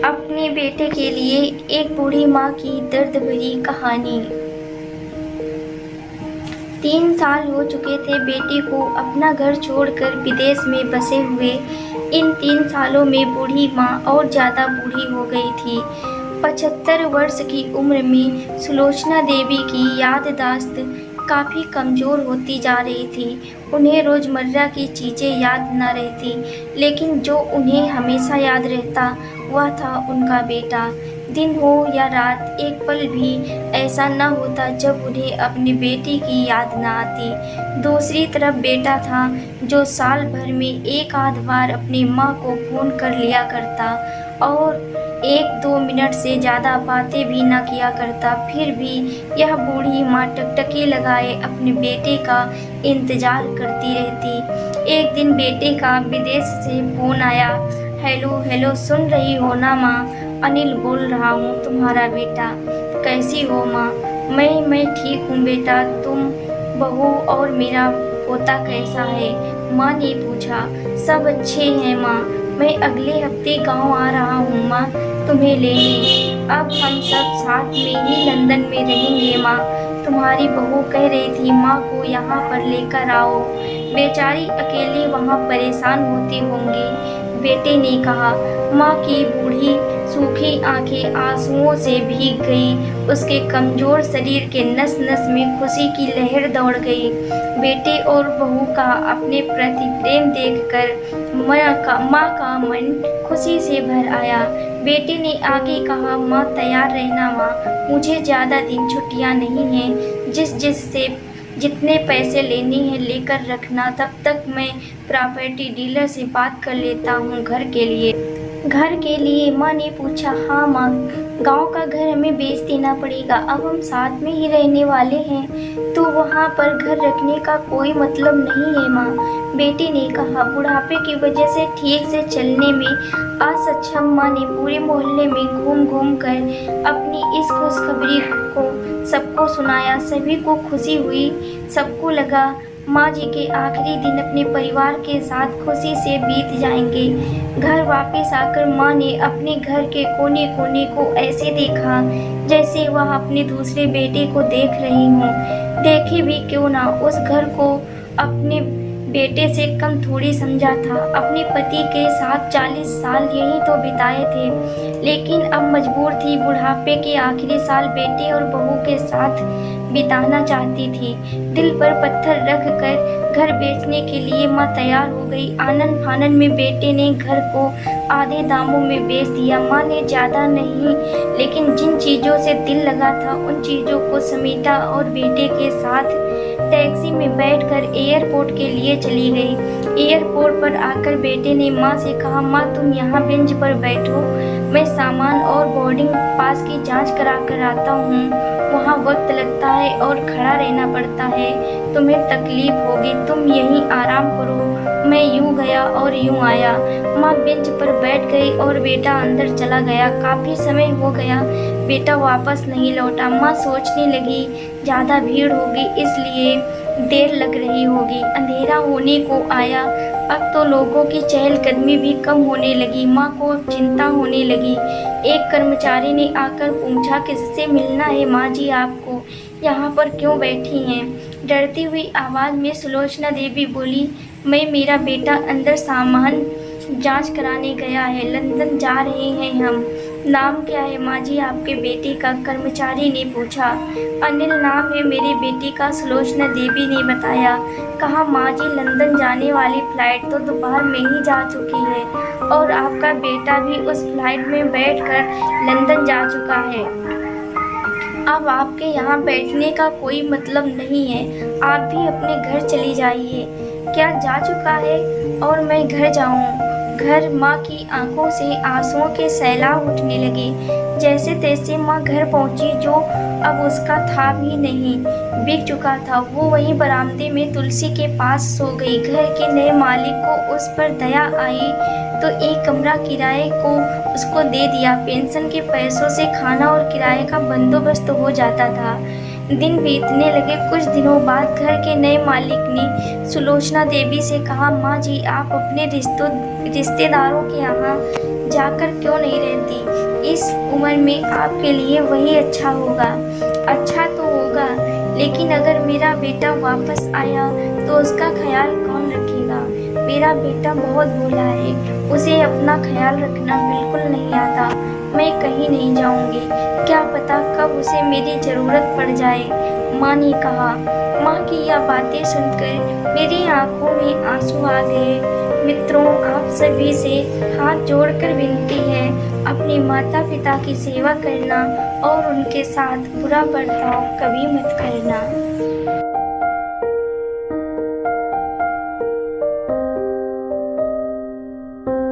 अपने बेटे के लिए एक बूढ़ी माँ की दर्द भरी कहानी। 3 साल हो चुके थे बेटे को अपना घर छोड़कर विदेश में बसे हुए। इन 3 सालों में बूढ़ी माँ और ज़्यादा बूढ़ी हो गई थी। 75 वर्ष की उम्र में सुलोचना देवी की याददाश्त काफ़ी कमज़ोर होती जा रही थी। उन्हें रोज़मर्रा की चीज़ें याद न रहती, लेकिन जो उन्हें हमेशा याद रहता वह था उनका बेटा। दिन हो या रात, एक पल भी ऐसा न होता जब उन्हें अपने बेटे की याद न आती। दूसरी तरफ बेटा था जो साल भर में एक आध बार अपनी माँ को फ़ोन कर लिया करता और 1-2 मिनट से ज़्यादा बातें भी न किया करता। फिर भी यह बूढ़ी माँ टकटकी लगाए अपने बेटे का इंतज़ार करती रहती। एक दिन बेटे का विदेश से फ़ोन आया। हेलो हेलो, सुन रही हो ना माँ? अनिल बोल रहा हूँ, तुम्हारा बेटा। कैसी हो माँ? मैं ठीक हूँ बेटा। तुम, बहू और मेरा पोता कैसा है? माँ ने पूछा। सब अच्छे हैं माँ। मैं अगले हफ्ते गांव आ रहा हूँ माँ, तुम्हें लेने। अब हम सब साथ में ही लंदन में रहेंगे माँ। तुम्हारी बहू कह रही थी माँ को यहाँ पर लेकर आओ। बेचारी अकेली वहाँ परेशान होती होंगी, बेटे ने कहा। माँ की बूढ़ी सूखी आंखें आंसुओं से भीग गई। उसके कमजोर शरीर के नस नस में खुशी की लहर दौड़ गई। बेटे और बहू का अपने प्रति प्रेम देखकर माँ का मन खुशी से भर आया। बेटे ने आगे कहा, माँ तैयार रहना माँ, मुझे ज़्यादा दिन छुट्टियाँ नहीं हैं। जिस से जितने पैसे लेने हैं लेकर रखना, तब तक मैं प्रॉपर्टी डीलर से बात कर लेता हूँ घर के लिए। घर के लिए? माँ ने पूछा। हाँ माँ, गांव का घर हमें बेच देना पड़ेगा। अब हम साथ में ही रहने वाले हैं, तो वहाँ पर घर रखने का कोई मतलब नहीं है माँ, बेटे ने कहा। बुढ़ापे की वजह से ठीक से चलने में असक्षम माँ ने पूरे मोहल्ले में घूम घूम कर अपनी इस खुशखबरी को सबको सुनाया। सभी को खुशी हुई। सबको लगा माँ जी के आखिरी दिन अपने परिवार के साथ खुशी से बीत जाएंगे। घर वापस आकर माँ ने अपने घर के कोने कोने को ऐसे देखा जैसे वह अपने दूसरे बेटे को देख रही हूँ। देखे भी क्यों ना, उस घर को अपने बेटे से कम थोड़ी समझा था। अपने पति के साथ 40 साल यही तो बिताए थे, लेकिन अब मजबूर थी बुढ़ापे के आखिरी साल बेटे और बहू के साथ बिताना चाहती थी। दिल पर पत्थर रख कर घर बेचने के लिए माँ तैयार हो गई। आनन फानन में बेटे ने घर को आधे दामों में बेच दिया। माँ ने ज़्यादा नहीं, लेकिन जिन चीज़ों से दिल लगा था उन चीज़ों को समेटा और बेटे के साथ टैक्सी में बैठकर एयरपोर्ट के लिए चली गई। एयरपोर्ट पर आकर बेटे ने माँ से कहा, माँ तुम यहाँ बेंच पर बैठो, मैं सामान और बोर्डिंग पास की जांच करा कर आता हूँ। वहाँ वक्त लगता है और खड़ा रहना पड़ता है, तुम्हें तकलीफ होगी, तुम यहीं आराम करो। मैं यूँ गया और यूँ आया। माँ बेंच पर बैठ गई और बेटा अंदर चला गया। काफ़ी समय हो गया, बेटा वापस नहीं लौटा। माँ सोचने लगी ज़्यादा भीड़ होगी इसलिए देर लग रही होगी। अंधेरा होने को आया। अब तो लोगों की चहलकदमी भी कम होने लगी। माँ को चिंता होने लगी। एक कर्मचारी ने आकर पूछा, किससे मिलना है माँ जी आपको? यहाँ पर क्यों बैठी हैं? डरती हुई आवाज़ में सुलोचना देवी बोली, मैं, मेरा बेटा अंदर सामान जांच कराने गया है, लंदन जा रहे हैं हम। नाम क्या है माँ जी आपके बेटे का? कर्मचारी ने पूछा। अनिल नाम है मेरे बेटे का, सुलोचना देवी ने बताया। कहा, माँ जी लंदन जाने वाली फ़्लाइट तो दोपहर में ही जा चुकी है और आपका बेटा भी उस फ्लाइट में बैठकर लंदन जा चुका है। अब आपके यहाँ बैठने का कोई मतलब नहीं है, आप भी अपने घर चली जाइए। क्या जा चुका है और मैं घर जाऊँ? घर? माँ की आंखों से आंसुओं के सैलाब उठने लगे। जैसे तैसे माँ घर पहुँची, जो अब उसका था भी नहीं, बिक चुका था। वो वहीं बरामदे में तुलसी के पास सो गई। घर के नए मालिक को उस पर दया आई तो एक कमरा किराए को उसको दे दिया। पेंशन के पैसों से खाना और किराए का बंदोबस्त हो जाता था। दिन बीतने लगे। कुछ दिनों बाद घर के नए मालिक ने सुलोचना देवी से कहा, माँ जी, आप अपने रिश्तेदारों के यहाँ जाकर क्यों नहीं रहती? इस उम्र में आपके लिए वही अच्छा होगा। अच्छा तो होगा, लेकिन अगर मेरा बेटा वापस आया तो उसका ख्याल कौन रखेगा? मेरा बेटा बहुत भोला है, उसे अपना ख्याल रखना बिल्कुल नहीं आता। मैं कहीं नहीं जाऊंगी, क्या पता कब उसे मेरी ज़रूरत पड़ जाए। माँ ने कहा। माँ की यह बातें सुनकर मेरी आंखों में आंसू आ गए। मित्रों, आप सभी से हाथ जोड़कर विनती है, अपने माता पिता की सेवा करना और उनके साथ बुरा बर्ताव कभी मत करना।